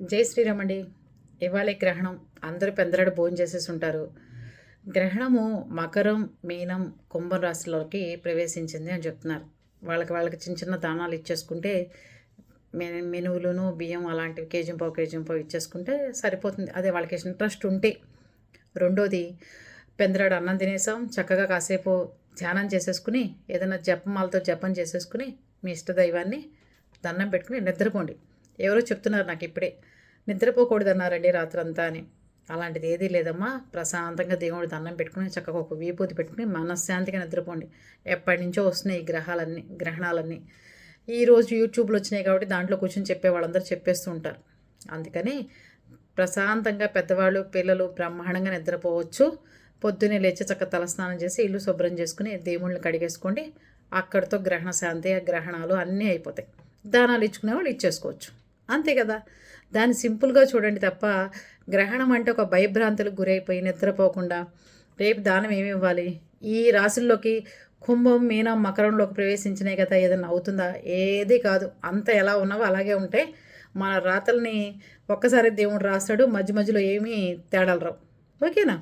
జై శ్రీరామ్ అండి. ఇవాళ గ్రహణం అందరూ పెందరాడు భోజనం చేసేసి ఉంటారు. గ్రహణము మకరం, మీనం, కుంభం రాశిలోకి ప్రవేశించింది అని చెప్తున్నారు. వాళ్ళకి చిన్న చిన్న దానాలు ఇచ్చేసుకుంటే మెనువులను బియ్యం అలాంటివి కేజీ పావు ఇచ్చేసుకుంటే సరిపోతుంది. అదే వాళ్ళకి ఇంట్రెస్ట్ ఉంటే. రెండోది, పెందరాడు అన్నం తినేసాం, చక్కగా కాసేపు ధ్యానం చేసేసుకుని ఏదైనా జపమాలతో జపం చేసేసుకుని మీ ఇష్టదైవాన్ని దండం పెట్టుకుని నిద్రపోండి. ఎవరో చెప్తున్నారు నాకు ఇప్పుడే, నిద్రపోకూడదన్నారండి రాత్రంతా అని. అలాంటిది ఏదీ లేదమ్మా. ప్రశాంతంగా దేవుడి దండం పెట్టుకుని చక్కగా ఒక విభూతి పెట్టుకుని మనశ్శాంతిగా నిద్రపోండి. ఎప్పటి నుంచో వస్తున్నాయి ఈ గ్రహణాలన్నీ. ఈరోజు యూట్యూబ్లో వచ్చినాయి కాబట్టి దాంట్లో కూర్చొని చెప్పే వాళ్ళందరూ చెప్పేస్తూ ఉంటారు. అందుకని ప్రశాంతంగా పెద్దవాళ్ళు పిల్లలు బ్రహ్మాండంగా నిద్రపోవచ్చు. పొద్దున్నే లేచి చక్కగా తలస్నానం చేసి ఇల్లు శుభ్రం చేసుకుని దేవుళ్ళని కడిగేసుకోండి. అక్కడితో గ్రహణ శాంతి గ్రహణాలు అన్నీ అయిపోతాయి. దానాలు ఇచ్చుకునే వాళ్ళు ఇచ్చేసుకోవచ్చు, అంతే కదా. దాన్ని సింపుల్గా చూడండి తప్ప గ్రహణం అంటే ఒక భయభ్రాంతులకు గురైపోయి నిద్రపోకుండా రేపు దానం ఏమి ఇవ్వాలి. ఈ రాశుల్లోకి కుంభం, మీనం, మకరంలోకి ప్రవేశించినాయి కదా, ఏదైనా అవుతుందా? ఏది కాదు. అంత ఎలా ఉన్నావో అలాగే ఉంటాయి. మన రాతల్ని ఒక్కసారి దేవుడు రాస్తాడు, మధ్య మధ్యలో ఏమీ తేడాలు రావు. ఓకేనా?